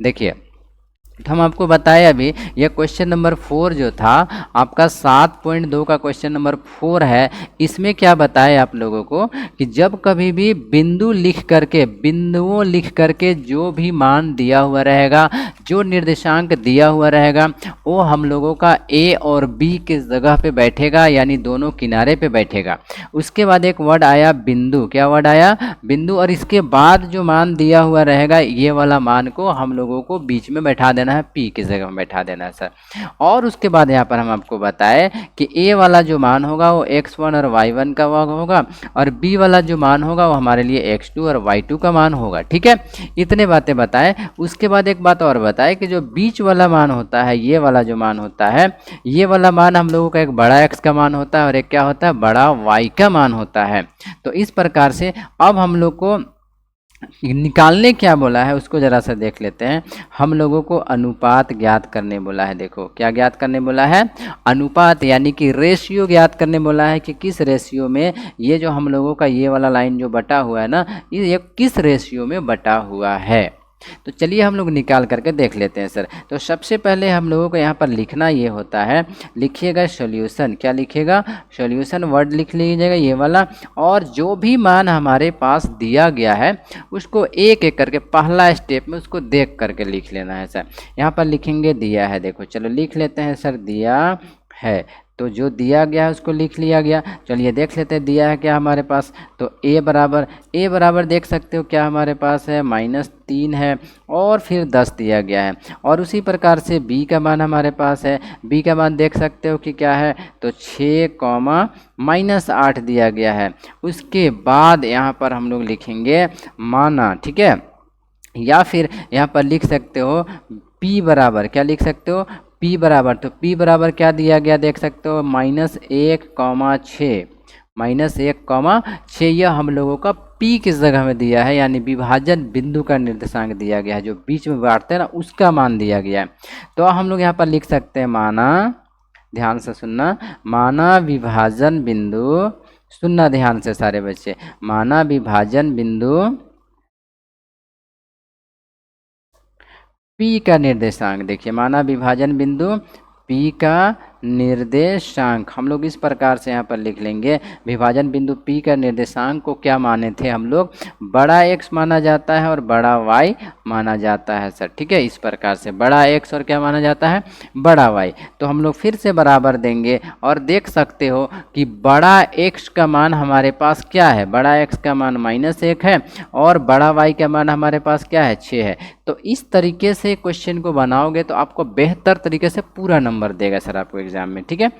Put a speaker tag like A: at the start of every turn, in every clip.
A: देखिए, तो हम आपको बताए अभी ये क्वेश्चन नंबर 4 जो था आपका 7.2 का क्वेश्चन नंबर 4 है। इसमें क्या बताए आप लोगों को कि जब कभी भी बिंदुओं लिख करके जो भी मान दिया हुआ रहेगा, जो निर्देशांक दिया हुआ रहेगा, वो हम लोगों का ए और बी के जगह पे बैठेगा, यानी दोनों किनारे पे बैठेगा। उसके बाद एक वर्ड आया बिंदु, क्या वर्ड आया? बिंदु। और इसके बाद जो मान दिया हुआ रहेगा ये वाला मान को हम लोगों को बीच में बैठा देना है, पी की जगह में बैठा देना है सर। और उसके बाद यहाँ पर हम आपको बताए कि ए वाला जो मान होगा वो x1 और y1 का होगा, और बी वाला जो मान होगा वो हमारे लिए x2 और y2 का मान होगा। ठीक है, इतने बातें बताए। उसके बाद एक बात और बताए कि जो बीच वाला मान होता है, ये वाला जो मान होता है, ये वाला मान हम लोगों का एक बड़ा x का मान होता है और एक क्या होता है, बड़ा y का मान होता है। तो इस प्रकार से अब हम लोग को निकालने क्या बोला है उसको जरा सा देख लेते हैं। हम लोगों को अनुपात ज्ञात करने बोला है। देखो क्या ज्ञात करने बोला है? अनुपात, यानी कि रेशियो ज्ञात करने बोला है कि किस रेशियो में ये जो हम लोगों का ये वाला लाइन जो बटा हुआ है ना, ये किस रेशियो में बटा हुआ है। तो चलिए हम लोग निकाल करके देख लेते हैं सर। तो सबसे पहले हम लोगों को यहाँ पर लिखना ये होता है, लिखिएगा सॉल्यूशन। क्या लिखिएगा? सॉल्यूशन वर्ड लिख लीजिएगा ये वाला, और जो भी मान हमारे पास दिया गया है उसको एक एक करके पहला स्टेप में उसको देख करके लिख लेना है सर। यहाँ पर लिखेंगे दिया है, देखो चलो लिख लेते हैं सर, दिया है। तो जो दिया गया है उसको लिख लिया गया। चलिए देख लेते हैं दिया है क्या हमारे पास। तो ए बराबर देख सकते हो क्या हमारे पास है, -3 है, और फिर 10 दिया गया है। और उसी प्रकार से बी का मान हमारे पास है, बी का मान देख सकते हो कि क्या है, तो 6, -8 दिया गया है। उसके बाद यहाँ पर हम लोग लिखेंगे माना, ठीक है, या फिर यहाँ पर लिख सकते हो पी बराबर, क्या लिख सकते हो, P बराबर। तो P बराबर क्या दिया गया देख सकते हो, -1,6, -1,6। यह हम लोगों का P किस जगह में दिया है, यानी विभाजन बिंदु का निर्देशांक दिया गया है, जो बीच में बांटते हैं ना उसका मान दिया गया है। तो हम लोग यहाँ पर लिख सकते हैं माना, ध्यान से सुनना, माना विभाजन बिंदु, सुनना ध्यान से सारे बच्चे, माना विभाजन बिंदु P का निर्देशांक। देखिए माना विभाजन बिंदु P का निर्देशांक हम लोग इस प्रकार से यहाँ पर लिख लेंगे। विभाजन बिंदु P का निर्देशांक को क्या माने थे हम लोग, बड़ा X माना जाता है और बड़ा Y माना जाता है सर। ठीक है, इस प्रकार से बड़ा X और क्या माना जाता है, बड़ा Y। तो हम लोग फिर से बराबर देंगे और देख सकते हो कि बड़ा X का मान हमारे पास क्या है, बड़ा X का मान -1 है और बड़ा Y का मान हमारे पास क्या है, 6 है। तो इस तरीके से क्वेश्चन को बनाओगे तो आपको बेहतर तरीके से पूरा नंबर देगा सर आपको एग्जाम में। ठीक है,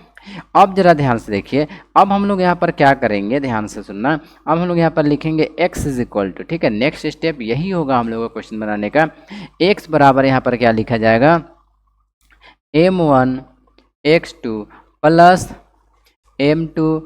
A: अब जरा ध्यान से देखिए, अब हम लोग यहाँ पर क्या करेंगे, ध्यान से सुनना। अब हम लोग यहाँ पर लिखेंगे x इज इक्वल टू, ठीक है, नेक्स्ट स्टेप यही होगा हम लोगों को क्वेश्चन बनाने का। x बराबर यहाँ पर क्या लिखा जाएगा, m1 x2 plus m2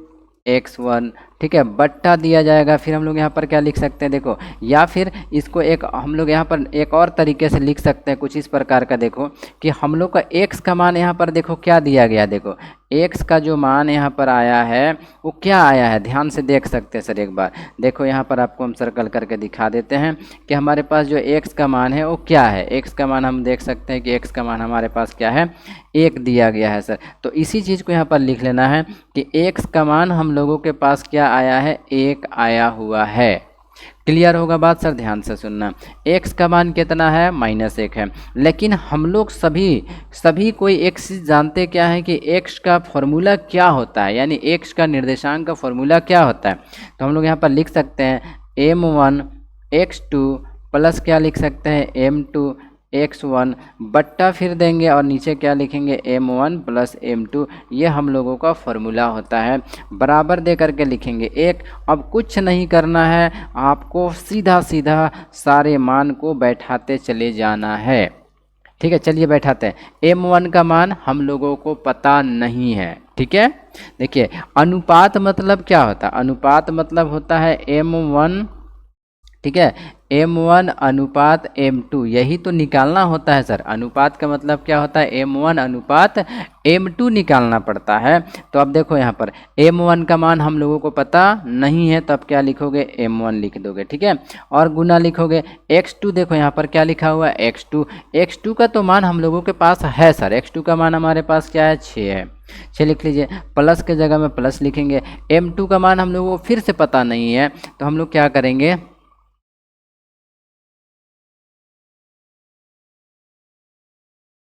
A: x1, ठीक है, बट्टा दिया जाएगा। फिर हम लोग यहाँ पर क्या लिख सकते हैं, देखो, या फिर इसको एक हम लोग यहाँ पर एक और तरीके से लिख सकते हैं कुछ इस प्रकार का। देखो कि हम लोग का x का मान यहाँ पर देखो क्या दिया गया, देखो x का जो मान यहाँ पर आया है वो क्या आया है, ध्यान से देख सकते हैं सर एक बार। देखो यहाँ पर आपको हम सर्कल करके दिखा देते हैं कि हमारे पास जो x का मान है वो क्या है। x का मान हम देख सकते हैं कि x का मान हमारे पास क्या है, 1 दिया गया है सर। तो इसी चीज़ को यहाँ पर लिख लेना है कि x का मान हम लोगों के पास क्या आया है, 1 आया हुआ है। क्लियर होगा बात सर, ध्यान से सुनना। x का मान कितना है, -1 है। लेकिन हम लोग सभी कोई एक चीज़ जानते क्या है कि x का फॉर्मूला क्या होता है, यानी x का निर्देशांक का फॉर्मूला क्या होता है। तो हम लोग यहाँ पर लिख सकते हैं m1 x2 प्लस क्या लिख सकते हैं m2 x1 बट्टा फिर देंगे और नीचे क्या लिखेंगे m1 प्लस m2। ये हम लोगों का फॉर्मूला होता है, बराबर दे करके लिखेंगे 1। अब कुछ नहीं करना है, आपको सीधा सीधा सारे मान को बैठाते चले जाना है। ठीक है, चलिए बैठाते हैं। m1 का मान हम लोगों को पता नहीं है, ठीक है। देखिए अनुपात मतलब क्या होता है, अनुपात मतलब होता है m1, ठीक है, M1 अनुपात M2, यही तो निकालना होता है सर। अनुपात का मतलब क्या होता है? M1 अनुपात M2 निकालना पड़ता है। तो अब देखो यहाँ पर M1 का मान हम लोगों को पता नहीं है, तो अब क्या लिखोगे? M1 लिख दोगे, ठीक है। और गुना लिखोगे X2, देखो यहाँ पर क्या लिखा हुआ है? X2। X2 का तो मान हम लोगों के पास है सर, X2 का मान हमारे पास क्या है? 6 है। 6 लिख लीजिए, प्लस के जगह में प्लस लिखेंगे। M2 का मान हम लोगों को फिर से पता नहीं है, तो हम लोग क्या करेंगे?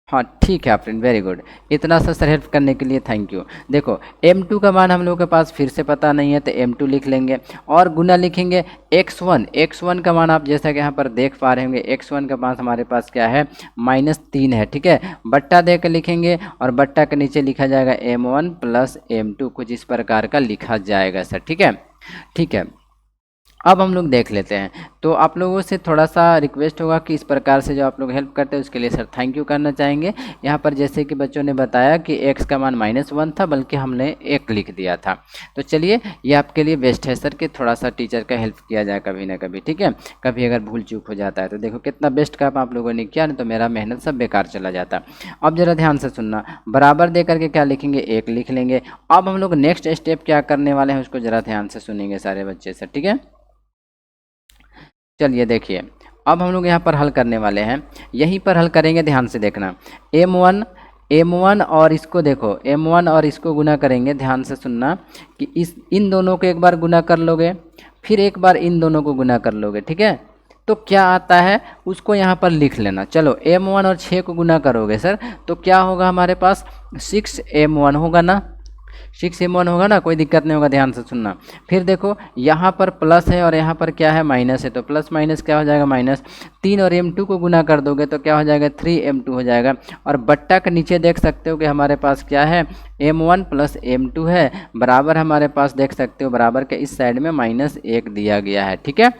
A: हाँ ठीक है फ्रेंड, वेरी गुड। इतना सा सर हेल्प करने के लिए थैंक यू। देखो M2 का मान हम लोगों के पास फिर से पता नहीं है, तो M2 लिख लेंगे और गुना लिखेंगे X1। X1 का मान आप जैसा कि यहाँ पर देख पा रहे होंगे, X1 का मान हमारे पास क्या है? -3 है, ठीक है। बट्टा दे कर लिखेंगे और बट्टा के नीचे लिखा जाएगा M1 प्लस M2, कुछ इस प्रकार का लिखा जाएगा सर, ठीक है। ठीक है, अब हम लोग देख लेते हैं। तो आप लोगों से थोड़ा सा रिक्वेस्ट होगा कि इस प्रकार से जो आप लोग हेल्प करते हैं उसके लिए सर थैंक यू करना चाहेंगे। यहाँ पर जैसे कि बच्चों ने बताया कि x का मान -1 था, बल्कि हमने 1 लिख दिया था। तो चलिए, ये आपके लिए बेस्ट है सर कि थोड़ा सा टीचर का हेल्प किया जाए कभी ना कभी, ठीक है। कभी अगर भूल चूक हो जाता है तो देखो कितना बेस्ट काम आप लोगों ने किया, नहीं तो मेरा मेहनत सब बेकार चला जाता। अब जरा ध्यान से सुनना, बराबर दे करके क्या लिखेंगे? 1 लिख लेंगे। अब हम लोग नेक्स्ट स्टेप क्या करने वाले हैं उसको जरा ध्यान से सुनेंगे सारे बच्चे सर, ठीक है। चलिए देखिए, अब हम लोग यहाँ पर हल करने वाले हैं, यहीं पर हल करेंगे, ध्यान से देखना। M1 और इसको देखो, M1 और इसको गुना करेंगे, ध्यान से सुनना कि इन दोनों को एक बार गुना कर लोगे, फिर एक बार इन दोनों को गुना कर लोगे, ठीक है। तो क्या आता है उसको यहाँ पर लिख लेना। चलो M1 और 6 को गुना करोगे सर, तो क्या होगा हमारे पास? 6M1 होगा ना, 6M1 होगा ना, कोई दिक्कत नहीं होगा, ध्यान से सुनना। फिर देखो यहाँ पर प्लस है और यहाँ पर क्या है? माइनस है, तो प्लस माइनस क्या हो जाएगा? -3, और M2 को गुना कर दोगे तो क्या हो जाएगा? 3M2 हो जाएगा। और बट्टा के नीचे देख सकते हो कि हमारे पास क्या है? M1 प्लस M2 है, बराबर हमारे पास देख सकते हो, बराबर के इस साइड में -1 दिया गया है, ठीक है।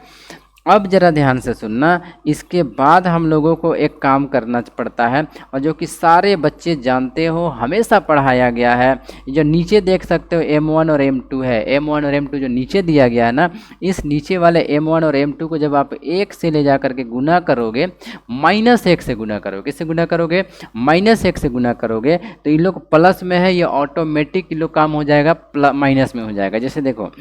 A: अब जरा ध्यान से सुनना, इसके बाद हम लोगों को एक काम करना पड़ता है, और जो कि सारे बच्चे जानते हो, हमेशा पढ़ाया गया है। जो नीचे देख सकते हो M1 और M2 है, M1 और M2 जो नीचे दिया गया है ना, इस नीचे वाले M1 और M2 को जब आप 1 से ले जा करके गुना करोगे, -1 से गुना करोगे, किससे गुना करोगे? -1 से गुना करोगे, तो इन लोग प्लस में है, ये ऑटोमेटिक इन लोग काम हो जाएगा माइनस में हो जाएगा। जैसे देखो,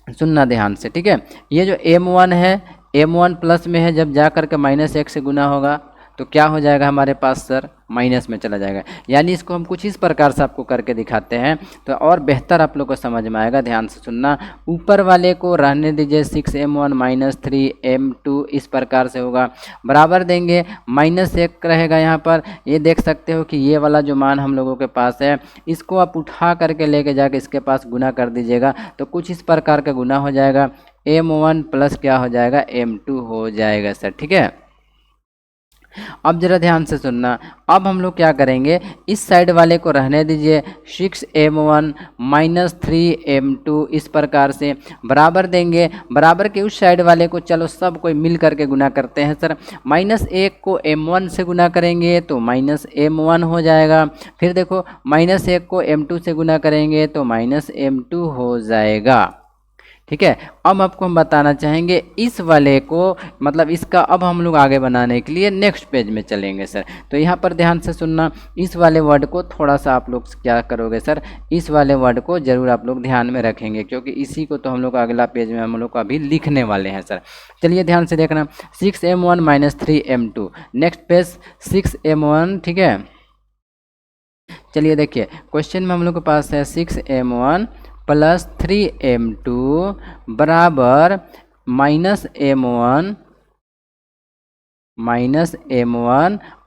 A: सुनना ध्यान से, ठीक है। ये जो M1 है, M1 प्लस में है, जब जा करके -1 से गुना होगा तो क्या हो जाएगा हमारे पास सर? माइनस में चला जाएगा। यानी इसको हम कुछ इस प्रकार से आपको करके दिखाते हैं तो और बेहतर आप लोग को समझ में आएगा। ध्यान से सुनना, ऊपर वाले को रहने दीजिए 6M1 -3M2, इस प्रकार से होगा। बराबर देंगे, -1 रहेगा यहाँ पर। ये देख सकते हो कि ये वाला जो मान हम लोगों के पास है, इसको आप उठा करके लेके जाके इसके पास गुना कर दीजिएगा, तो कुछ इस प्रकार का गुना हो जाएगा। M1 प्लस क्या हो जाएगा? M2 हो जाएगा सर, ठीक है। अब जरा ध्यान से सुनना, अब हम लोग क्या करेंगे? इस साइड वाले को रहने दीजिए, 6M1 -3M2, इस प्रकार से बराबर देंगे। बराबर के उस साइड वाले को चलो सब कोई मिल करके गुना करते हैं सर। -1 को M1 से गुना करेंगे तो -M1 हो जाएगा। फिर देखो, -1 को M2 से गुना करेंगे तो -M2 हो जाएगा, ठीक है। अब आपको हम बताना चाहेंगे इस वाले को, मतलब इसका अब हम लोग आगे बनाने के लिए नेक्स्ट पेज में चलेंगे सर। तो यहाँ पर ध्यान से सुनना, इस वाले वर्ड को थोड़ा सा आप लोग क्या करोगे सर? इस वाले वर्ड को जरूर आप लोग ध्यान में रखेंगे, क्योंकि इसी को तो हम लोग अगला पेज में हम लोग अभी लिखने वाले हैं सर। चलिए ध्यान से देखना, 6M1 -3M2, next page 6M1, ठीक है। चलिए देखिए, क्वेश्चन में हम लोग के पास है 6M1 प्लस 3M2 बराबर -M1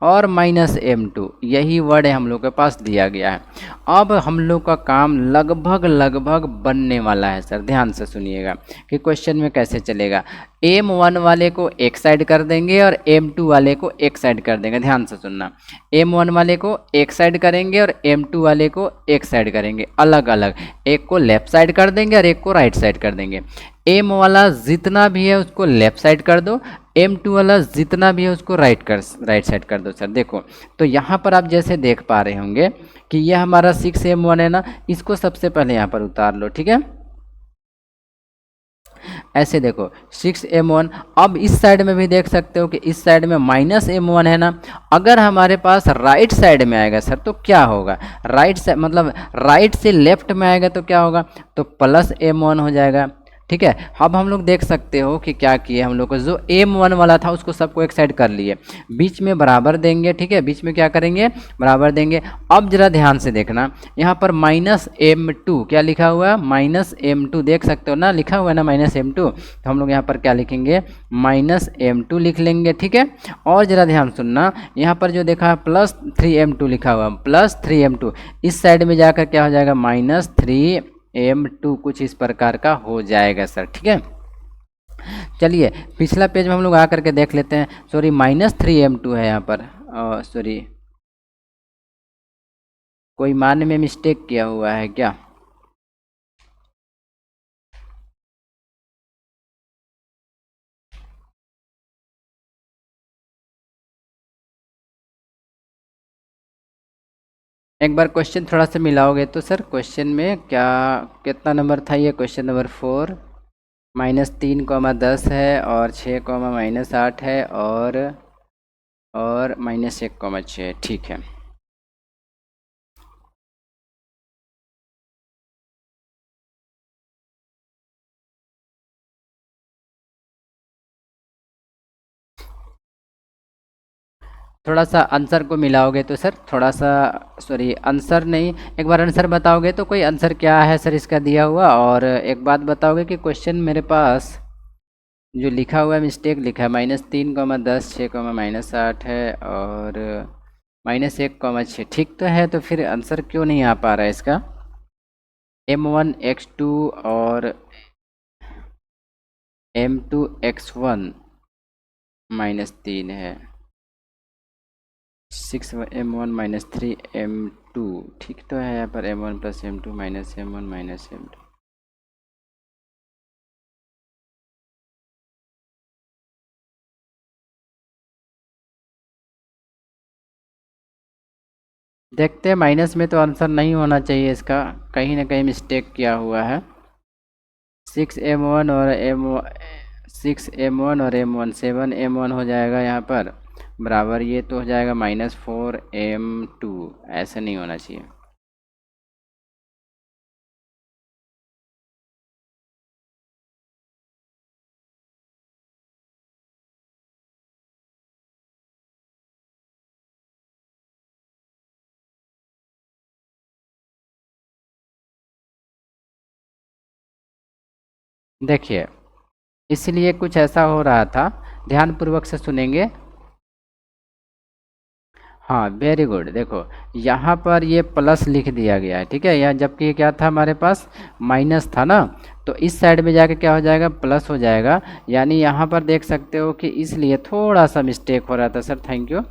A: और -M2, यही वर्ड है हम लोग के पास दिया गया है। अब हम लोग का काम लगभग बनने वाला है सर। ध्यान से सुनिएगा कि क्वेश्चन में कैसे चलेगा। M1 वाले को एक साइड कर देंगे और M2 वाले को एक साइड कर देंगे। ध्यान से सुनना, M1 वाले को एक साइड करेंगे और M2 वाले को एक साइड करेंगे, अलग अलग। एक को लेफ्ट साइड कर देंगे और एक को राइट साइड कर देंगे। M वाला जितना भी है उसको लेफ्ट साइड कर दो, M2 वाला जितना भी है उसको राइट साइड कर दो सर। देखो, तो यहाँ पर आप जैसे देख पा रहे होंगे कि यह हमारा 6M1 है ना, इसको सबसे पहले यहाँ पर उतार लो, ठीक है। ऐसे देखो 6m1। अब इस साइड में भी देख सकते हो कि इस साइड में -m1 है ना। अगर हमारे पास राइट साइड में आएगा सर तो क्या होगा, राइट साइड मतलब राइट से लेफ्ट में आएगा तो क्या होगा, तो +m1 हो जाएगा। ठीक है, अब हम लोग देख सकते हो कि क्या किए हम लोग को, जो m1 वाला था उसको सबको एक साइड कर लिए, बीच में बराबर देंगे। ठीक है, बीच में क्या करेंगे, बराबर देंगे। अब जरा ध्यान से देखना, यहाँ पर -m2 क्या लिखा हुआ है, -m2 देख सकते हो ना, लिखा हुआ है ना -m2, तो हम लोग यहाँ पर क्या लिखेंगे, -m2 लिख लेंगे। ठीक है, और जरा ध्यान सुनना, यहाँ पर जो देखा है +3m2 लिखा हुआ, +3m2 इस साइड में जाकर क्या हो जाएगा, -3m2 कुछ इस प्रकार का हो जाएगा सर। ठीक है, चलिए पिछला पेज में हम लोग आकर के देख लेते हैं। सॉरी -3m2 है यहाँ पर, सॉरी कोई मान में मिस्टेक किया हुआ है क्या, एक बार क्वेश्चन थोड़ा सा मिलाओगे तो सर, क्वेश्चन में क्या कितना नंबर था, ये क्वेश्चन नंबर 4 -3, 10 है और 6, -8 है और -1, 6। ठीक है, थोड़ा सा आंसर को मिलाओगे तो सर थोड़ा सा, सॉरी आंसर नहीं, एक बार आंसर बताओगे तो कोई आंसर क्या है सर इसका दिया हुआ, और एक बात बताओगे कि क्वेश्चन मेरे पास जो लिखा हुआ है मिस्टेक लिखा है, -3, 10, 6, -8 है और -1, 6। ठीक तो है, तो फिर आंसर क्यों नहीं आ पा रहा है इसका, m1 x2 और m2 x1 -3 है, 6m1 -3m2। ठीक तो है, यहाँ पर m1 + m2 -m1 -m2। देखते हैं, माइनस में तो आंसर नहीं होना चाहिए इसका, कहीं ना कहीं मिस्टेक किया हुआ है। 6m1 और m1 7m1 हो जाएगा यहाँ पर बराबर, ये तो हो जाएगा -4m2, ऐसा नहीं होना चाहिए। देखिए इसलिए कुछ ऐसा हो रहा था, ध्यानपूर्वक से सुनेंगे। हाँ वेरी गुड, देखो यहाँ पर ये प्लस लिख दिया गया है। ठीक है, यहाँ जबकि क्या था हमारे पास, माइनस था ना, तो इस साइड में जाके क्या हो जाएगा, प्लस हो जाएगा। यानी यहाँ पर देख सकते हो कि इसलिए थोड़ा सा मिस्टेक हो रहा था सर, थैंक यू।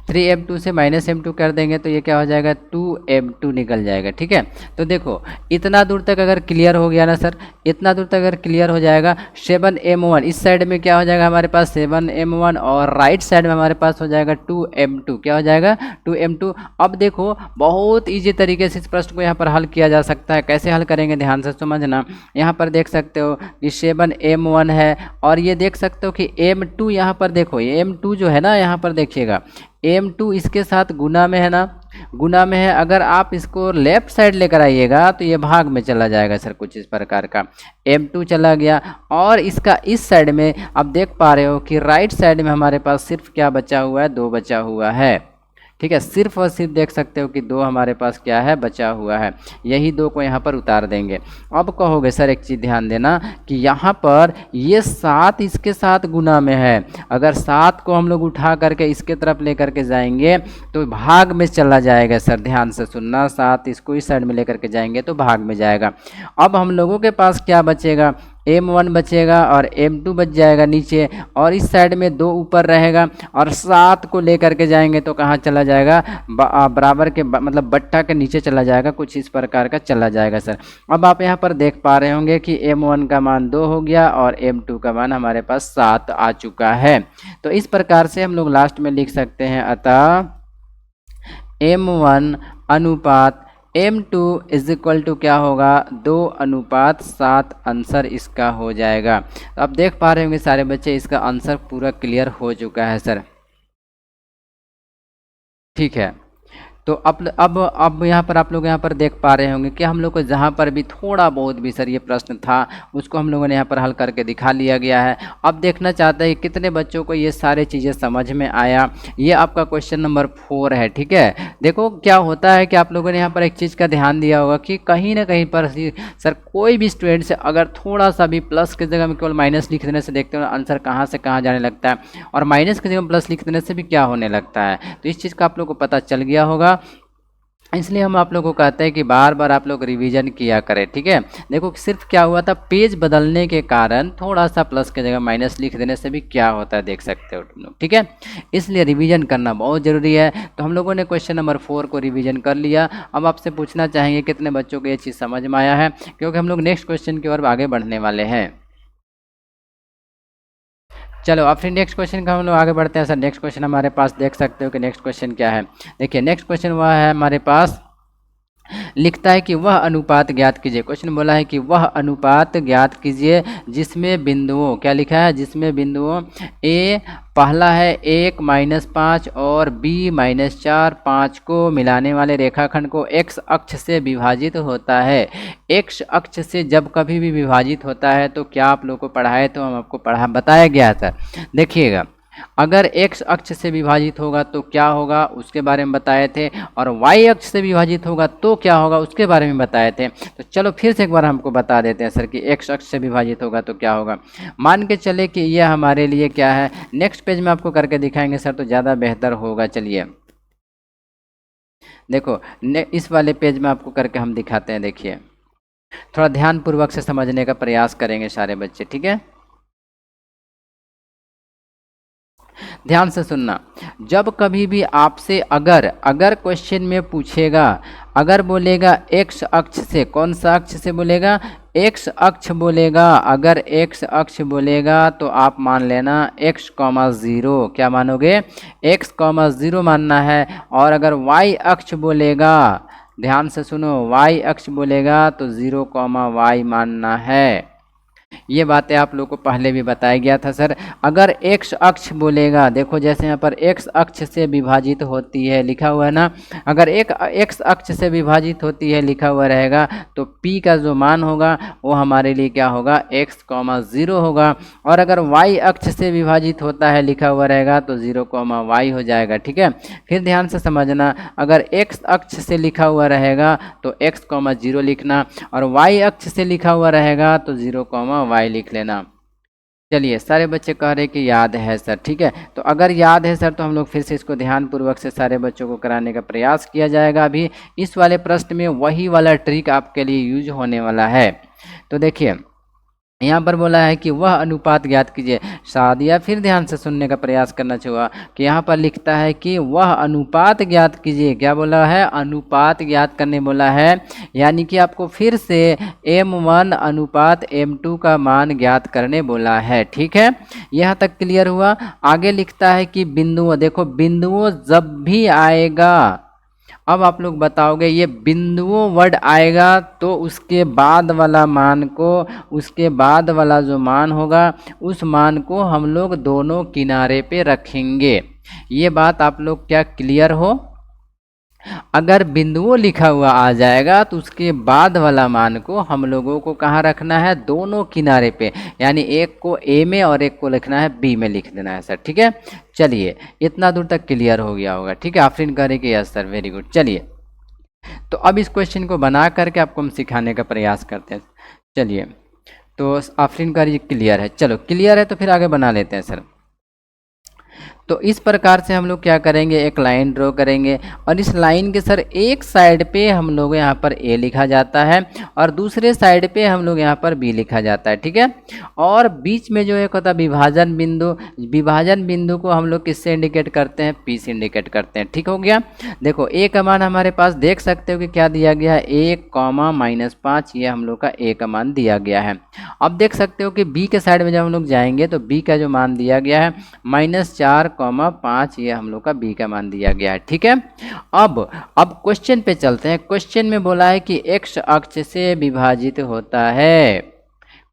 A: 3m2 से -m2 कर देंगे तो ये क्या हो जाएगा, 2m2 निकल जाएगा। ठीक है, तो देखो इतना दूर तक अगर क्लियर हो गया ना सर, इतना दूर तक अगर क्लियर हो जाएगा, 7m1 इस साइड में क्या हो जाएगा हमारे पास 7m1 और राइट साइड में हमारे पास हो जाएगा 2m2, क्या हो जाएगा 2m2। अब देखो बहुत ईजी तरीके से इस प्रश्न को यहाँ पर हल किया जा सकता है। कैसे हल करेंगे ध्यान से समझना, यहाँ पर देख सकते हो कि 7m1 है और ये देख सकते हो कि m2 यहाँ पर देखो, ये m2 जो है ना यहाँ पर देखिएगा, m2 इसके साथ गुना में है ना, गुना में है। अगर आप इसको लेफ्ट साइड लेकर आइएगा तो ये भाग में चला जाएगा सर, कुछ इस प्रकार का m2 चला गया। और इसका इस साइड में आप देख पा रहे हो कि राइट साइड में हमारे पास सिर्फ क्या बचा हुआ है, 2 बचा हुआ है। ठीक है, सिर्फ और सिर्फ देख सकते हो कि 2 हमारे पास क्या है, बचा हुआ है। यही 2 को यहाँ पर उतार देंगे। अब कहोगे सर एक चीज़ ध्यान देना कि यहाँ पर ये 7 इसके साथ गुना में है, अगर 7 को हम लोग उठा करके इसके तरफ लेकर के जाएंगे तो भाग में चला जाएगा सर, ध्यान से सुनना, 7 इसको इस साइड में लेकर के जाएंगे तो भाग में जाएगा। अब हम लोगों के पास क्या बचेगा, m1 बचेगा और m2 बच जाएगा नीचे, और इस साइड में 2 ऊपर रहेगा, और 7 को लेकर के जाएंगे तो कहाँ चला जाएगा, बराबर के मतलब बट्टा के नीचे चला जाएगा, कुछ इस प्रकार का चला जाएगा सर। अब आप यहाँ पर देख पा रहे होंगे कि m1 का मान 2 हो गया और m2 का मान हमारे पास 7 आ चुका है। तो इस प्रकार से हम लोग लास्ट में लिख सकते हैं, अतः m1 अनुपात m2 इज इक्वल टू क्या होगा 2:7 आंसर इसका हो जाएगा। तो आप देख पा रहे होंगे सारे बच्चे इसका आंसर पूरा क्लियर हो चुका है सर। ठीक है, तो अब यहाँ पर आप लोग यहाँ पर देख पा रहे होंगे कि हम लोग को जहाँ पर भी थोड़ा बहुत भी सर ये प्रश्न था उसको हम लोगों ने यहाँ पर हल करके दिखा लिया गया है। अब देखना चाहते हैं कितने बच्चों को ये सारी चीज़ें समझ में आया। ये आपका क्वेश्चन नंबर 4 है। ठीक है, देखो क्या होता है कि आप लोगों ने यहाँ पर एक चीज़ का ध्यान दिया होगा कि कहीं ना कहीं पर सर कोई भी स्टूडेंट से अगर थोड़ा सा भी प्लस की जगह में केवल माइनस लिख देने से देखते हो आंसर कहाँ से कहाँ जाने लगता है, और माइनस की जगह में प्लस लिख देने से भी क्या होने लगता है। तो इस चीज़ का आप लोग को पता चल गया होगा, इसलिए हम आप लोगों को कहते हैं कि बार बार आप लोग रिवीजन किया करें। ठीक है, देखो सिर्फ क्या हुआ था, पेज बदलने के कारण थोड़ा सा प्लस की जगह माइनस लिख देने से भी क्या होता है देख सकते हो तुम लोग। ठीक है, इसलिए रिवीजन करना बहुत ज़रूरी है। तो हम लोगों ने क्वेश्चन नंबर 4 को रिवीजन कर लिया। अब आपसे पूछना चाहेंगे कितने बच्चों को ये चीज़ समझ में आया है, क्योंकि हम लोग नेक्स्ट क्वेश्चन की ओर आगे बढ़ने वाले हैं। चलो अब फिर नेक्स्ट क्वेश्चन का हम लोग आगे बढ़ते हैं सर। नेक्स्ट क्वेश्चन हमारे पास देख सकते हो कि नेक्स्ट क्वेश्चन क्या है। देखिए नेक्स्ट क्वेश्चन वह है हमारे पास, लिखता है कि वह अनुपात ज्ञात कीजिए। क्वेश्चन बोला है कि वह अनुपात ज्ञात कीजिए जिसमें बिंदुओं, क्या लिखा है, जिसमें बिंदुओं ए पहला है 1-5 और b-4 5 को मिलाने वाले रेखाखंड को x अक्ष से विभाजित होता है। x अक्ष से जब कभी भी विभाजित होता है तो क्या आप लोग को पढ़ाए, तो हम आपको बताया गया था। देखिएगा अगर x अक्ष से विभाजित होगा तो क्या होगा उसके बारे में बताए थे, और y अक्ष से विभाजित होगा तो क्या होगा उसके बारे में बताए थे। तो चलो फिर से एक बार हमको बता देते हैं सर कि x अक्ष से विभाजित होगा तो क्या होगा। मान के चले कि यह हमारे लिए क्या है, नेक्स्ट पेज में आपको करके दिखाएंगे सर तो ज़्यादा बेहतर होगा। चलिए देखो इस वाले पेज में आपको करके हम दिखाते हैं। देखिए थोड़ा ध्यानपूर्वक से समझने का प्रयास करेंगे सारे बच्चे। ठीक है, ध्यान से सुनना। जब कभी भी आपसे अगर क्वेश्चन में पूछेगा, अगर बोलेगा x अक्ष से, कौन सा अक्ष से बोलेगा, x अक्ष बोलेगा, अगर x अक्ष बोलेगा तो आप मान लेना x,0, क्या मानोगे, x,0 मानना है। और अगर y अक्ष बोलेगा, ध्यान से सुनो, y अक्ष बोलेगा तो 0,y मानना है। ये बातें आप लोग को पहले भी बताया गया था सर। अगर x अक्ष बोलेगा, देखो जैसे यहाँ पर x अक्ष से विभाजित होती है लिखा हुआ है ना, अगर एक x अक्ष से विभाजित होती है लिखा हुआ रहेगा तो p का जो मान होगा वो हमारे लिए क्या होगा, x,0 होगा। और अगर y अक्ष से विभाजित होता है लिखा हुआ रहेगा तो 0,y हो जाएगा। ठीक है, फिर ध्यान से समझना, अगर x अक्ष से लिखा हुआ रहेगा तो x,0 लिखना, और y अक्ष से लिखा हुआ रहेगा तो 0,y लिख लेना। चलिए सारे बच्चे कह रहे कि याद है सर। ठीक है, तो अगर याद है सर तो हम लोग फिर से इसको ध्यानपूर्वक से सारे बच्चों को कराने का प्रयास किया जाएगा। अभी इस वाले प्रश्न में वही वाला ट्रिक आपके लिए यूज होने वाला है। तो देखिए यहाँ पर बोला है कि वह अनुपात ज्ञात कीजिए। सादिया फिर ध्यान से सुनने का प्रयास करना चाहिए कि यहाँ पर लिखता है कि वह अनुपात ज्ञात कीजिए। क्या बोला है, अनुपात ज्ञात करने बोला है, यानी कि आपको फिर से m1 अनुपात m2 का मान ज्ञात करने बोला है। ठीक है, यहाँ तक क्लियर हुआ। आगे लिखता है कि बिंदुओं, देखो बिंदुओं जब भी आएगा, अब आप लोग बताओगे ये बिंदुओं वर्ड आएगा तो उसके बाद वाला मान को, उसके बाद वाला जो मान होगा उस मान को हम लोग दोनों किनारे पे रखेंगे। ये बात आप लोग क्या क्लियर हो। अगर बिंदुओं लिखा हुआ आ जाएगा तो उसके बाद वाला मान को हम लोगों को कहाँ रखना है, दोनों किनारे पे, यानी एक को ए में और एक को लिखना है बी में लिख देना है सर। ठीक है, चलिए इतना दूर तक क्लियर हो गया होगा। ठीक है, आफरीन करेंगे यस सर, वेरी गुड। चलिए तो अब इस क्वेश्चन को बना करके आपको हम सिखाने का प्रयास करते हैं। चलिए तो आफरीन का क्लियर है, चलो क्लियर है तो फिर आगे बना लेते हैं सर। तो इस प्रकार से हम लोग क्या करेंगे, एक लाइन ड्रॉ करेंगे, और इस लाइन के सर एक साइड पे हम लोग यहाँ पर ए लिखा जाता है और दूसरे साइड पे हम लोग यहाँ पर बी लिखा जाता है। ठीक है, और बीच में जो एक होता है विभाजन बिंदु, विभाजन बिंदु को हम लोग किससे इंडिकेट करते हैं, पी से इंडिकेट करते हैं। ठीक हो गया। देखो ए का मान हमारे पास देख सकते हो कि क्या दिया गया है, 1,-5, ये हम लोग का ए का मान दिया गया है। अब देख सकते हो कि बी के साइड में जब हम लोग जाएंगे तो बी का जो मान दिया गया है -4, 4,5 ये हम लोग का बी का मान दिया गया है। ठीक है, अब क्वेश्चन पे चलते हैं। क्वेश्चन में बोला है कि एक्स अक्ष से विभाजित होता है।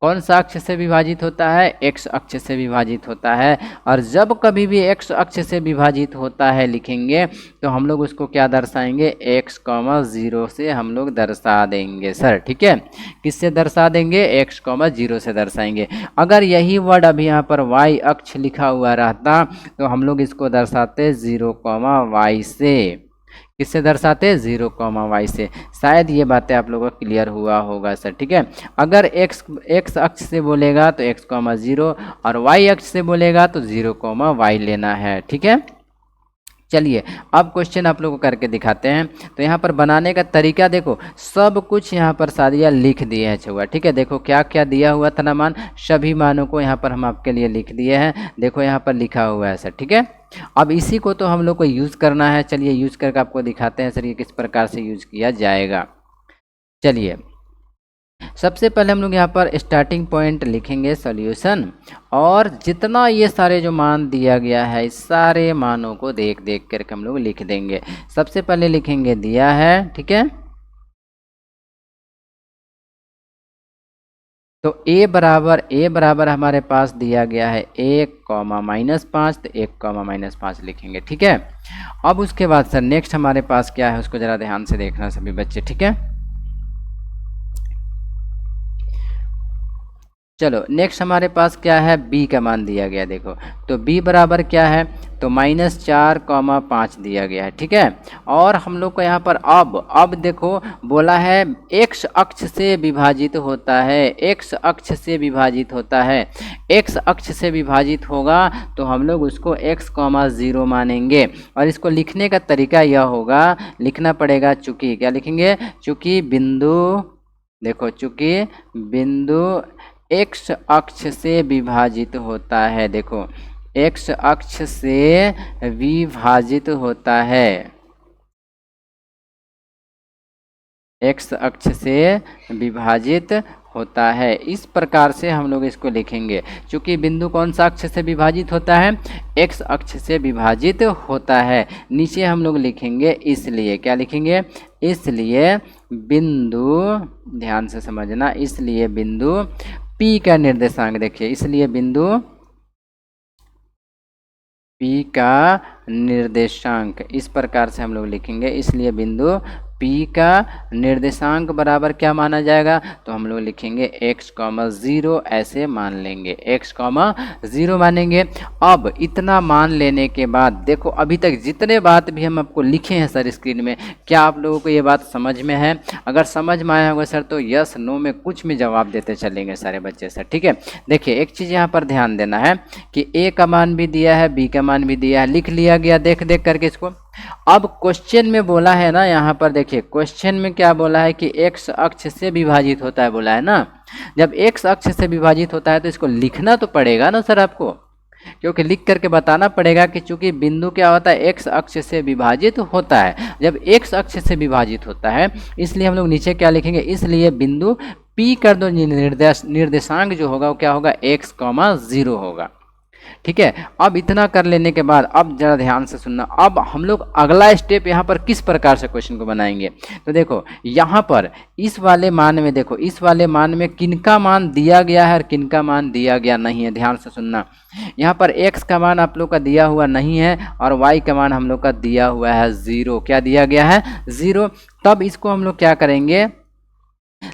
A: कौन सा अक्ष से विभाजित होता है? एक्स अक्ष से विभाजित होता है। और जब कभी भी एक्स अक्ष से विभाजित होता है लिखेंगे तो हम लोग उसको क्या दर्शाएंगे? एक्स, 0 से हम लोग दर्शा देंगे सर। ठीक है, किससे दर्शा देंगे? एक्स, 0 से दर्शाएंगे। अगर यही वर्ड अभी यहाँ पर वाई अक्ष लिखा हुआ रहता तो हम लोग इसको दर्शाते 0, y से। किससे दर्शाते? 0, y से। शायद ये बातें आप लोगों को क्लियर हुआ होगा सर। ठीक है, अगर x अक्ष से बोलेगा तो x, 0 और y अक्ष से बोलेगा तो 0, y लेना है। ठीक है, चलिए अब क्वेश्चन आप लोगों को करके दिखाते हैं। तो यहाँ पर बनाने का तरीका देखो, सब कुछ यहाँ पर सादिया लिख दिए हैं छुआ। ठीक है, देखो क्या क्या दिया हुआ था ना मान, सभी मानों को यहाँ पर हम आपके लिए लिख दिए हैं। देखो यहाँ पर लिखा हुआ है सर। ठीक है, अब इसी को तो हम लोग को यूज़ करना है। चलिए यूज़ करके आपको दिखाते हैं सर ये किस प्रकार से यूज़ किया जाएगा। चलिए सबसे पहले हम लोग यहाँ पर स्टार्टिंग पॉइंट लिखेंगे सॉल्यूशन, और जितना ये सारे जो मान दिया गया है इस सारे मानों को देख देख करके हम लोग लिख देंगे। सबसे पहले लिखेंगे दिया है। ठीक है, तो a बराबर हमारे पास दिया गया है 1, -5, तो 1, -5 लिखेंगे। ठीक है, अब उसके बाद सर नेक्स्ट हमारे पास क्या है उसको ज़रा ध्यान से देखना सभी बच्चे। ठीक है, चलो नेक्स्ट हमारे पास क्या है? b का मान दिया गया। देखो तो b बराबर क्या है? तो -4, 5 दिया गया है। ठीक है, और हम लोग को यहाँ पर अब देखो बोला है x अक्ष से विभाजित होता है। x अक्ष से विभाजित होता है, x अक्ष से विभाजित होगा तो हम लोग उसको x, 0 मानेंगे। और इसको लिखने का तरीका यह होगा, लिखना पड़ेगा चूंकि, क्या लिखेंगे? चूंकि बिंदु, देखो चूंकि बिंदु x अक्ष से विभाजित होता है। देखो x अक्ष से विभाजित होता है, x अक्ष से विभाजित होता है। इस प्रकार से हम लोग इसको लिखेंगे। चूंकि बिंदु कौन सा अक्ष से विभाजित होता है? x अक्ष से विभाजित होता है। नीचे हम लोग लिखेंगे इसलिए, क्या लिखेंगे? इसलिए बिंदु, ध्यान से समझना, इसलिए बिंदु P का निर्देशांक, देखिए इसलिए बिंदु P का निर्देशांक इस प्रकार से हम लोग लिखेंगे। इसलिए बिंदु P का निर्देशांक बराबर क्या माना जाएगा? तो हम लोग लिखेंगे x, 0 ऐसे मान लेंगे, x, 0 मानेंगे। अब इतना मान लेने के बाद देखो अभी तक जितने बात भी हम आपको लिखे हैं सर स्क्रीन में, क्या आप लोगों को ये बात समझ में है? अगर समझ में आया होगा सर तो यस नो में कुछ में जवाब देते चलेंगे सारे बच्चे सर। ठीक है, देखिए एक चीज़ यहाँ पर ध्यान देना है कि a का मान भी दिया है, b का मान भी दिया है, लिख लिया गया देख देख करके इसको। अब क्वेश्चन में बोला है ना, यहाँ पर देखिए क्वेश्चन में क्या बोला है कि x अक्ष से विभाजित होता है बोला है ना। जब x अक्ष से विभाजित होता है तो इसको लिखना तो पड़ेगा ना सर आपको, क्योंकि लिख करके बताना पड़ेगा कि चूंकि बिंदु क्या होता है? x अक्ष से विभाजित होता है। जब x अक्ष से विभाजित होता है इसलिए हम लोग नीचे क्या लिखेंगे? इसलिए बिंदु P का जो निर्देशांक जो होगा वो क्या होगा? x, 0 होगा। ठीक है, अब इतना कर लेने के बाद अब जरा ध्यान से सुनना, अब हम लोग अगला स्टेप यहाँ पर किस प्रकार से क्वेश्चन को बनाएंगे। तो देखो यहाँ पर इस वाले मान में, देखो इस वाले मान में किनका मान दिया गया है और किनका मान दिया गया नहीं है, ध्यान से सुनना। यहाँ पर x का मान आप लोग का दिया हुआ नहीं है और y का मान हम लोग का दिया हुआ है 0। क्या दिया गया है? 0। तब इसको हम लोग क्या करेंगे?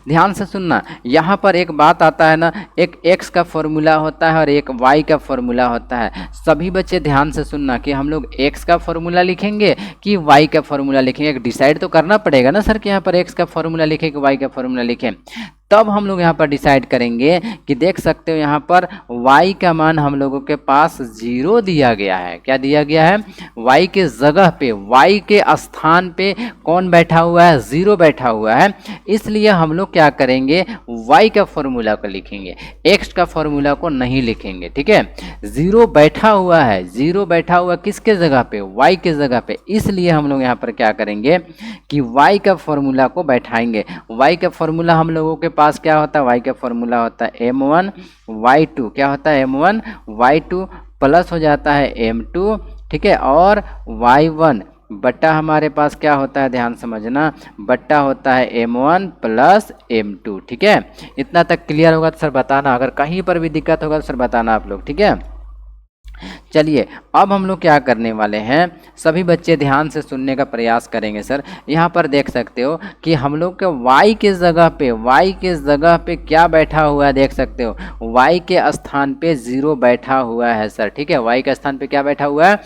A: ध्यान से सुनना, यहाँ पर एक बात आता है ना, एक x का फॉर्मूला होता है और एक y का फॉर्मूला होता है। सभी बच्चे ध्यान से सुनना कि हम लोग x का फॉर्मूला लिखेंगे कि y का फॉर्मूला लिखेंगे। एक डिसाइड तो करना पड़ेगा ना सर कि यहाँ पर x का फॉर्मूला लिखें कि y का फॉर्मूला लिखें। तब हम लोग यहाँ पर डिसाइड करेंगे कि देख सकते हो यहाँ पर y का मान हम लोगों के पास 0 दिया गया है। क्या दिया गया है? y के जगह पे, y के स्थान पे कौन बैठा हुआ है? 0 बैठा हुआ है। इसलिए हम लोग क्या करेंगे? y का फॉर्मूला को लिखेंगे, x का फॉर्मूला को नहीं लिखेंगे। ठीक है, 0 बैठा हुआ है, 0 बैठा हुआ किसके जगह पे? y के जगह पे। इसलिए हम लोग यहाँ पर क्या करेंगे कि y का फॉर्मूला को बैठाएंगे। y का फॉर्मूला हम लोगों के पास क्या होता है? y का फॉर्मूला होता है m1 y2, क्या होता है? m1 y2 प्लस हो जाता है m2, ठीक है, और y1 बट्टा हमारे पास क्या होता है, ध्यान समझना, बट्टा होता है m1 प्लस m2, ठीक है। इतना तक क्लियर होगा तो सर बताना, अगर कहीं पर भी दिक्कत होगा तो सर बताना आप लोग, ठीक है। चलिए अब हम लोग क्या करने वाले हैं, सभी बच्चे ध्यान से सुनने का प्रयास करेंगे। सर यहाँ पर देख सकते हो कि हम लोग के y के जगह पे क्या बैठा हुआ है, देख सकते हो y के स्थान पे 0 बैठा हुआ है सर, ठीक है। y के स्थान पे क्या बैठा हुआ है,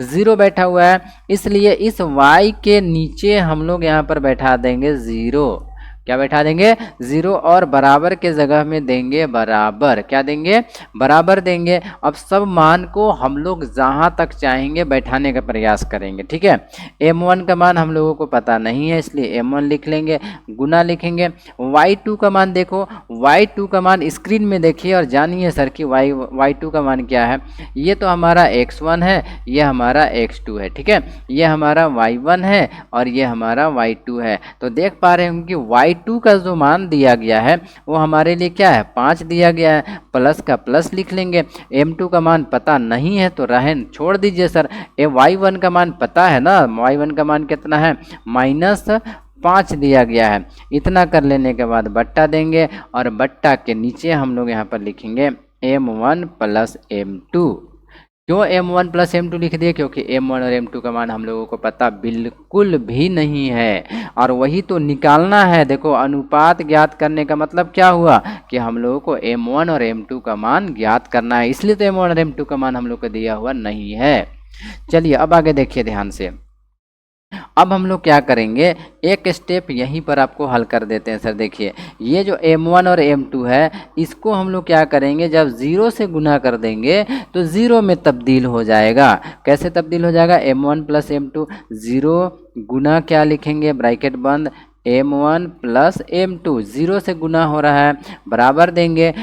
A: 0 बैठा हुआ है, इसलिए इस y के नीचे हम लोग यहाँ पर बैठा देंगे 0। क्या बैठा देंगे, 0, और बराबर के जगह में देंगे बराबर, क्या देंगे, बराबर देंगे। अब सब मान को हम लोग जहां तक चाहेंगे बैठाने का प्रयास करेंगे, ठीक है। m1 का मान हम लोगों को पता नहीं है, इसलिए m1 लिख लेंगे, गुना लिखेंगे। y2 का मान देखो, y2 का मान स्क्रीन में देखिए और जानिए सर कि y2 का मान क्या है। ये तो हमारा x1 है, ये हमारा x2 है, ठीक है, ये हमारा y1 है और ये हमारा y2 है। तो देख पा रहे होंगे कि y2 का जो मान दिया गया है वो हमारे लिए क्या है, 5 दिया गया है, प्लस का प्लस लिख लेंगे। m2 का मान पता नहीं है तो रहन छोड़ दीजिए सर। y1 का मान पता है ना, y1 का मान कितना है, -5 दिया गया है। इतना कर लेने के बाद बट्टा देंगे और बट्टा के नीचे हम लोग यहाँ पर लिखेंगे m1 प्लस m2। क्यों m1 प्लस m2 लिख दिए, क्योंकि m1 और m2 का मान हम लोगों को पता बिल्कुल भी नहीं है और वही तो निकालना है। देखो अनुपात ज्ञात करने का मतलब क्या हुआ कि हम लोगों को m1 और m2 का मान ज्ञात करना है, इसलिए तो m1 और m2 का मान हम लोग को दिया हुआ नहीं है। चलिए अब आगे देखिए ध्यान से। अब हम लोग क्या करेंगे, एक स्टेप यहीं पर आपको हल कर देते हैं सर। देखिए ये जो m1 और m2 है इसको हम लोग क्या करेंगे, जब 0 से गुना कर देंगे तो 0 में तब्दील हो जाएगा। कैसे तब्दील हो जाएगा, m1 प्लस m2, 0 गुना क्या लिखेंगे, ब्रैकेट बंद, m1 प्लस m2, 0 से गुना हो रहा है, बराबर देंगे।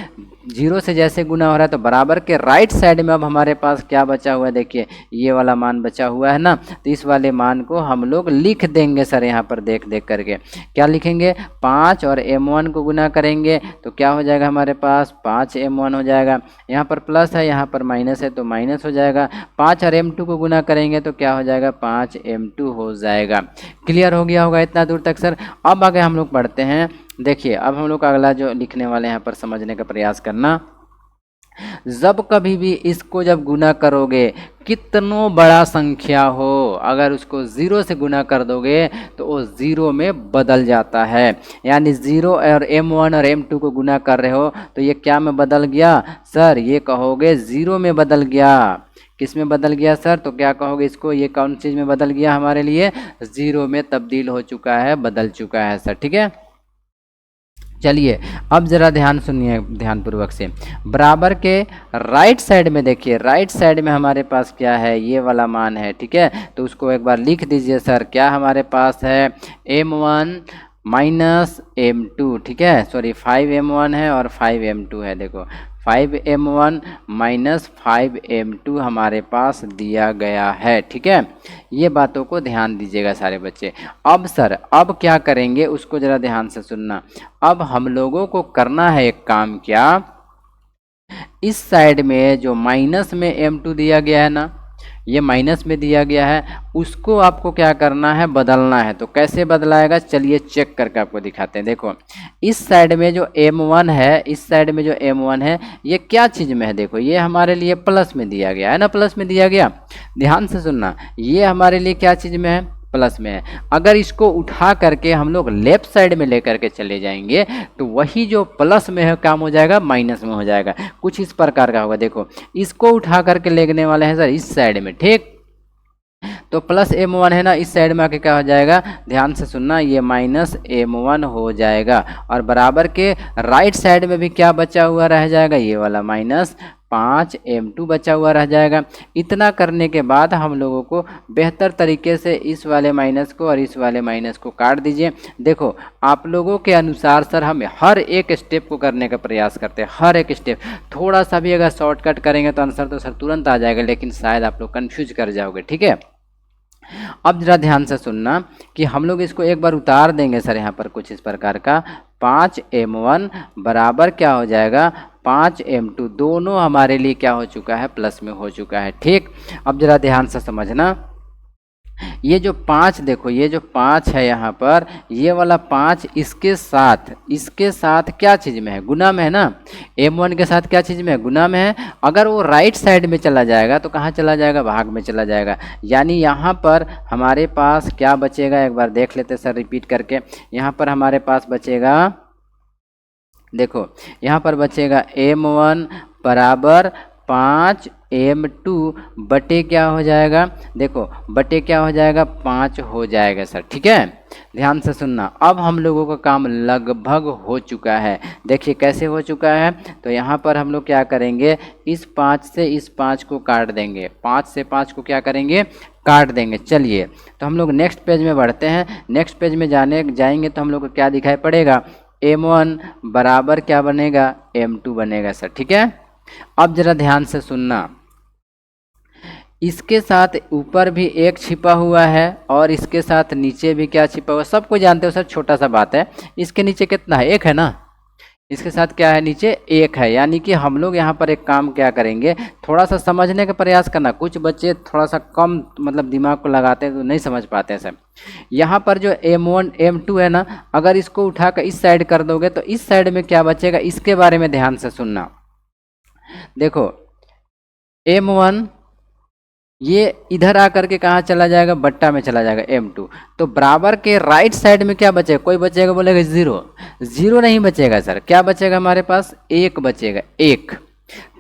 A: 0 से जैसे गुना हो रहा है तो बराबर के राइट साइड में अब हमारे पास क्या बचा हुआ है, देखिए ये वाला मान बचा हुआ है ना, तो इस वाले मान को हम लोग लिख देंगे सर। यहाँ पर देख देख करके क्या लिखेंगे, 5 और m1 को गुना करेंगे तो क्या हो जाएगा हमारे पास, 5m1 हो जाएगा। यहाँ पर प्लस है, यहाँ पर माइनस है तो माइनस हो जाएगा। 5 और m2 को गुना करेंगे तो क्या हो जाएगा, 5m2 हो जाएगा। क्लियर हो गया होगा इतना दूर तक सर। अब आगे हम लोग पढ़ते हैं। देखिए अब हम लोग अगला जो लिखने वाले हैं यहाँ पर समझने का प्रयास करना। जब कभी भी इसको जब गुना करोगे, कितनो बड़ा संख्या हो, अगर उसको 0 से गुना कर दोगे तो वो 0 में बदल जाता है। यानी 0 और m1 और m2 को गुना कर रहे हो तो ये क्या में बदल गया सर, ये कहोगे 0 में बदल गया। किस में बदल गया सर, तो क्या कहोगे इसको, ये कौन चीज़ में बदल गया हमारे लिए, 0 में तब्दील हो चुका है, बदल चुका है सर, ठीक है। चलिए अब जरा ध्यान सुनिए ध्यानपूर्वक से। बराबर के राइट साइड में देखिए, राइट साइड में हमारे पास क्या है, ये वाला मान है, ठीक है। तो उसको एक बार लिख दीजिए सर। क्या हमारे पास है, m1 माइनस m2, ठीक है, सॉरी 5m1 है और 5m2 है। देखो 5m1 माइनस 5m2 हमारे पास दिया गया है, ठीक है। ये बातों को ध्यान दीजिएगा सारे बच्चे। अब सर अब क्या करेंगे उसको ज़रा ध्यान से सुनना। अब हम लोगों को करना है एक काम, क्या, इस साइड में जो माइनस में m2 दिया गया है ना, ये माइनस में दिया गया है, उसको आपको क्या करना है, बदलना है। तो कैसे बदलाएगा, चलिए चेक करके आपको दिखाते हैं। देखो इस साइड में जो m1 है, इस साइड में जो m1 है ये क्या चीज़ में है, देखो ये हमारे लिए प्लस में दिया गया है ना, प्लस में दिया गया। ध्यान से सुनना, ये हमारे लिए क्या चीज़ में है, प्लस में है। अगर इसको उठा करके हम लोग लेफ्ट साइड में लेकर के चले जाएंगे तो वही जो प्लस में है काम हो जाएगा माइनस में हो जाएगा। कुछ इस प्रकार का होगा। देखो इसको उठा करके लेने वाले हैं सर इस साइड में, ठीक, तो प्लस m1 है ना, इस साइड में आके क्या हो जाएगा, ध्यान से सुनना, ये माइनस m1 हो जाएगा। और बराबर के राइट साइड में भी क्या बचा हुआ रह जाएगा, ये वाला माइनस 5m2 बचा हुआ रह जाएगा। इतना करने के बाद हम लोगों को बेहतर तरीके से इस वाले माइनस को और इस वाले माइनस को काट दीजिए। देखो आप लोगों के अनुसार सर हम हर एक स्टेप को करने का प्रयास करते हैं, हर एक स्टेप। थोड़ा सा भी अगर शॉर्टकट करेंगे तो आंसर तो सर तुरंत आ जाएगा, लेकिन शायद आप लोग कन्फ्यूज कर जाओगे, ठीक है। अब जरा ध्यान से सुनना कि हम लोग इसको एक बार उतार देंगे सर यहाँ पर कुछ इस प्रकार का 5m1 बराबर क्या हो जाएगा 5m2, दोनों हमारे लिए क्या हो चुका है प्लस में हो चुका है। ठीक, अब जरा ध्यान से समझना, ये जो 5 देखो, ये जो 5 है यहाँ पर, ये वाला 5 इसके साथ क्या चीज़ में है, गुना में है ना। m1 के साथ क्या चीज़ में है, गुना में है। अगर वो राइट साइड में चला जाएगा तो कहाँ चला जाएगा, भाग में चला जाएगा। यानी यहाँ पर हमारे पास क्या बचेगा, एक बार देख लेते सर रिपीट करके। यहाँ पर हमारे पास बचेगा, देखो यहाँ पर बचेगा m1 बराबर 5m2 बटे क्या हो जाएगा, देखो बटे क्या हो जाएगा 5 हो जाएगा सर। ठीक है, ध्यान से सुनना। अब हम लोगों का काम लगभग हो चुका है। देखिए कैसे हो चुका है, तो यहाँ पर हम लोग क्या करेंगे, इस 5 से इस 5 को काट देंगे, 5 से 5 को क्या करेंगे, काट देंगे। चलिए तो हम लोग नेक्स्ट पेज में बढ़ते हैं। नेक्स्ट पेज में जाएंगे तो हम लोग को क्या दिखाई पड़ेगा, m1 बराबर क्या बनेगा, m2 बनेगा सर। ठीक है, अब जरा ध्यान से सुनना, इसके साथ ऊपर भी एक छिपा हुआ है और इसके साथ नीचे भी क्या छिपा हुआ है, सबको जानते हो सर, छोटा सा बात है। इसके नीचे कितना है, एक है ना, इसके साथ क्या है, नीचे एक है। यानी कि हम लोग यहाँ पर एक काम क्या करेंगे, थोड़ा सा समझने का प्रयास करना। कुछ बच्चे थोड़ा सा कम मतलब दिमाग को लगाते हैं तो नहीं समझ पाते हैं सर। यहाँ पर जो m1 m2 है ना, अगर इसको उठाकर इस साइड कर दोगे तो इस साइड में क्या बचेगा, इसके बारे में ध्यान से सुनना। देखो m1 ये इधर आकर के कहाँ चला जाएगा, बट्टा में चला जाएगा m2, तो बराबर के राइट साइड में क्या बचेगा, कोई बचेगा, बोलेगा जीरो, जीरो नहीं बचेगा सर। क्या बचेगा हमारे पास, एक बचेगा, एक।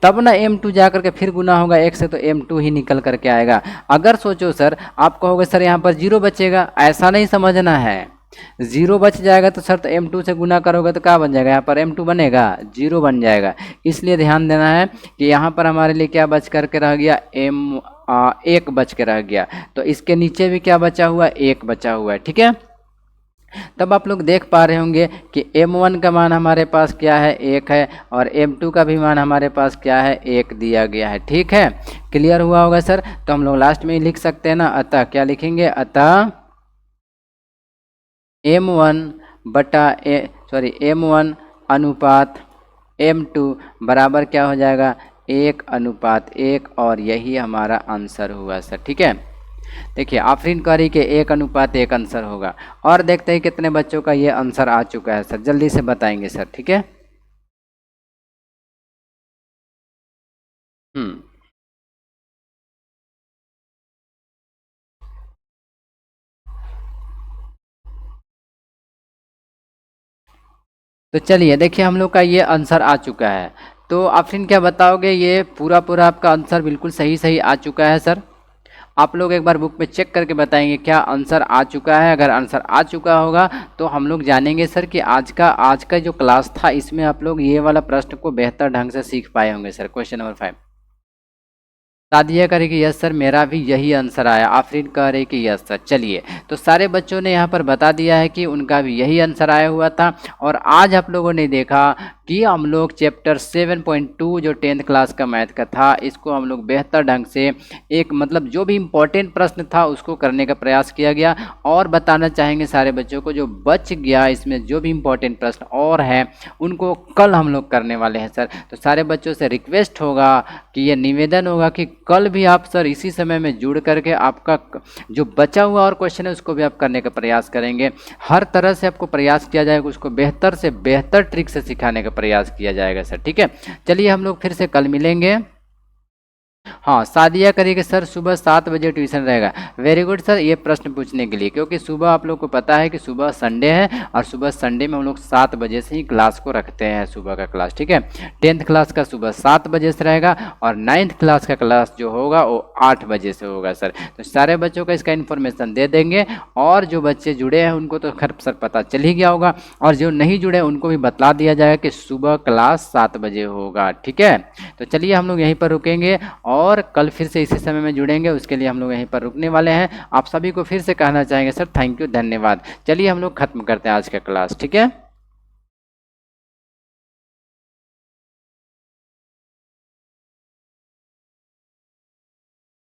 A: तब ना m2 जा करके फिर गुना होगा एक से, तो m2 ही निकल करके आएगा। अगर सोचो सर, आप कहोगे सर यहाँ पर जीरो बचेगा, ऐसा नहीं समझना है। जीरो बच जाएगा तो सर तो m2 से गुना करोगे तो क्या बन जाएगा, यहाँ पर m2 बनेगा, जीरो बन जाएगा। इसलिए ध्यान देना है कि यहाँ पर हमारे लिए क्या बच करके रह गया, एक बच के रह गया। तो इसके नीचे भी क्या बचा हुआ, एक बचा हुआ है। ठीक है, तब आप लोग देख पा रहे होंगे कि m1 का मान हमारे पास क्या है, एक है, और m2 का भी मान हमारे पास क्या है, एक दिया गया है। ठीक है, क्लियर हुआ होगा सर। तो हम लोग लास्ट में ही लिख सकते हैं ना, अतः क्या लिखेंगे, अतः m1 m1 अनुपात m2 बराबर क्या हो जाएगा, 1:1, और यही हमारा आंसर हुआ सर। ठीक है, देखिए आफरीन कारी के 1:1 आंसर होगा। और देखते हैं कितने बच्चों का ये आंसर आ चुका है सर, जल्दी से बताएंगे सर। ठीक है, तो चलिए देखिए हम लोग का ये आंसर आ चुका है। तो आफरीन क्या बताओगे, ये पूरा आपका आंसर बिल्कुल सही आ चुका है सर? आप लोग एक बार बुक में चेक करके बताएंगे क्या आंसर आ चुका है। अगर आंसर आ चुका होगा तो हम लोग जानेंगे सर कि आज का जो क्लास था इसमें आप लोग ये वाला प्रश्न को बेहतर ढंग से सीख पाए होंगे सर। क्वेश्चन नंबर 5 सादिया कह रही कि यस सर मेरा भी यही आंसर आया। आफरीन कह रही कि यस सर। चलिए तो सारे बच्चों ने यहाँ पर बता दिया है कि उनका भी यही आंसर आया हुआ था। और आज आप लोगों ने देखा कि हम लोग चैप्टर 7.2 जो 10th क्लास का मैथ का था इसको हम लोग बेहतर ढंग से एक मतलब जो भी इम्पोर्टेंट प्रश्न था उसको करने का प्रयास किया गया। और बताना चाहेंगे सारे बच्चों को जो बच गया इसमें जो भी इम्पोर्टेंट प्रश्न और हैं उनको कल हम लोग करने वाले हैं सर। तो सारे बच्चों से रिक्वेस्ट होगा कि ये निवेदन होगा कि कल भी आप सर इसी समय में जुड़ करके आपका जो बचा हुआ और क्वेश्चन है उसको भी आप करने का प्रयास करेंगे। हर तरह से आपको प्रयास किया जाएगा, उसको बेहतर से बेहतर ट्रिक से सिखाने का प्रयास किया जाएगा सर। ठीक है, चलिए हम लोग फिर से कल मिलेंगे। हाँ सादिया करिए सर सुबह 7 बजे ट्यूशन रहेगा। वेरी गुड सर ये प्रश्न पूछने के लिए, क्योंकि सुबह आप लोग को पता है कि सुबह संडे है और सुबह संडे में हम लोग 7 बजे से ही क्लास को रखते हैं सुबह का क्लास। ठीक है, 10th क्लास का सुबह 7 बजे से रहेगा और 9th क्लास का क्लास जो होगा वो 8 बजे से होगा सर। तो सारे बच्चों को इसका इन्फॉर्मेशन दे देंगे और जो बच्चे जुड़े हैं उनको तो खैर सर पता चल ही गया होगा और जो नहीं जुड़े उनको भी बतला दिया जाएगा कि सुबह क्लास 7 बजे होगा। ठीक है, तो चलिए हम लोग यहीं पर रुकेंगे और कल फिर से इसी समय में जुड़ेंगे। उसके लिए हम लोग यहीं पर रुकने वाले हैं। आप सभी को फिर से कहना चाहेंगे सर थैंक यू, धन्यवाद। चलिए हम लोग खत्म करते हैं आज का क्लास। ठीक है।